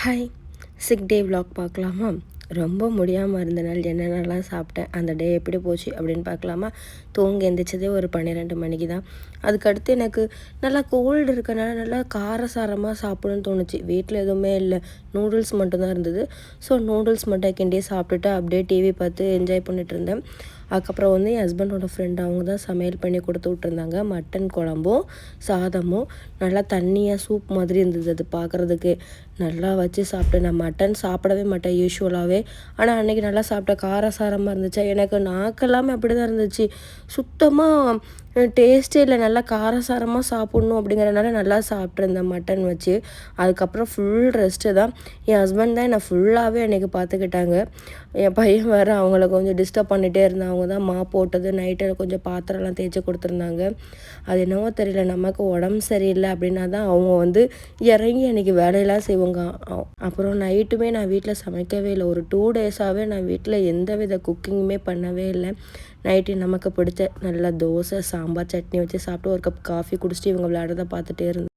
Hi, sick டே vlog பார்க்கலாமா? ரொம்ப முடியாமல் இருந்த நாள் என்னென்னலாம் சாப்பிட்டேன், அந்த டே எப்படி போச்சு அப்படின்னு பார்க்கலாமா? தூங்கி எந்திரிச்சதே ஒரு 12 மணிக்கு தான். அதுக்கடுத்து எனக்கு நல்லா கோல்டு இருக்கனால நல்லா காரசாரமாக சாப்பிடணும்னு தோணுச்சு. வீட்டில் எதுவுமே இல்லை, நூடுல்ஸ் மட்டும்தான் இருந்தது. ஸோ நூடுல்ஸ் மட்டும் கிண்டியே சாப்பிட்டுட்டு அப்படியே டிவி பார்த்து என்ஜாய் பண்ணிட்டு இருந்தேன். அதுக்கப்புறம் வந்து என் ஹஸ்பண்டோட ஃப்ரெண்ட் அவங்க தான் சமையல் பண்ணி கொடுத்து விட்ருந்தாங்க. மட்டன் குழம்பும் சாதமும் நல்லா தண்ணியாக சூப் மாதிரி இருந்தது. அது பார்க்குறதுக்கு நல்லா வச்சு சாப்பிட்டேன். நான் மட்டன் சாப்பிடவே மாட்டேன் யூஸ்வலாகவே. ஆனால் அன்றைக்கி நல்லா சாப்பிட்டேன். காரசாரமாக இருந்துச்சு. எனக்கு நாக்கெல்லாமே அப்படி தான் இருந்துச்சு. சுத்தமாக டேஸ்ட்டே இல்லை. நல்லா காரசாரமாக சாப்பிட்ணும் அப்படிங்கிறனால நல்லா சாப்பிட்ருந்தேன் மட்டன் வச்சு. அதுக்கப்புறம் ஃபுல் ரெஸ்ட்டு தான். என் ஹஸ்பண்ட் தான் என்னை ஃபுல்லாகவே அன்றைக்கி பார்த்துக்கிட்டாங்க. என் பையன் வேறு அவங்கள கொஞ்சம் டிஸ்டர்ப் பண்ணிகிட்டே இருந்தான். அவங்க தான் போட்டது நைட்டு கொஞ்சம் பாத்திரம்லாம் தேய்ச்சி கொடுத்துருந்தாங்க. அது என்னவோ தெரியல, நமக்கு உடம்பு சரியில்லை அப்படின்னா தான் அவங்க வந்து இறங்கி அன்றைக்கி வேலையெல்லாம் செய்வாங்க. அப்புறம் நைட்டுமே நான் வீட்டில் சமைக்கவே இல்லை. ஒரு 2 டேஸாகவே நான் வீட்டில் எந்த வித குக்கிங்குமே பண்ணவே இல்லை. நைட்டு நமக்கு பிடிச்ச நல்லா தோசை, சாம்பார், சட்னி வச்சு சாப்பிட்டு ஒரு கப் காஃபி குடிச்சிட்டு இவங்க விளையாடுறத பார்த்துட்டே இருந்தேன்.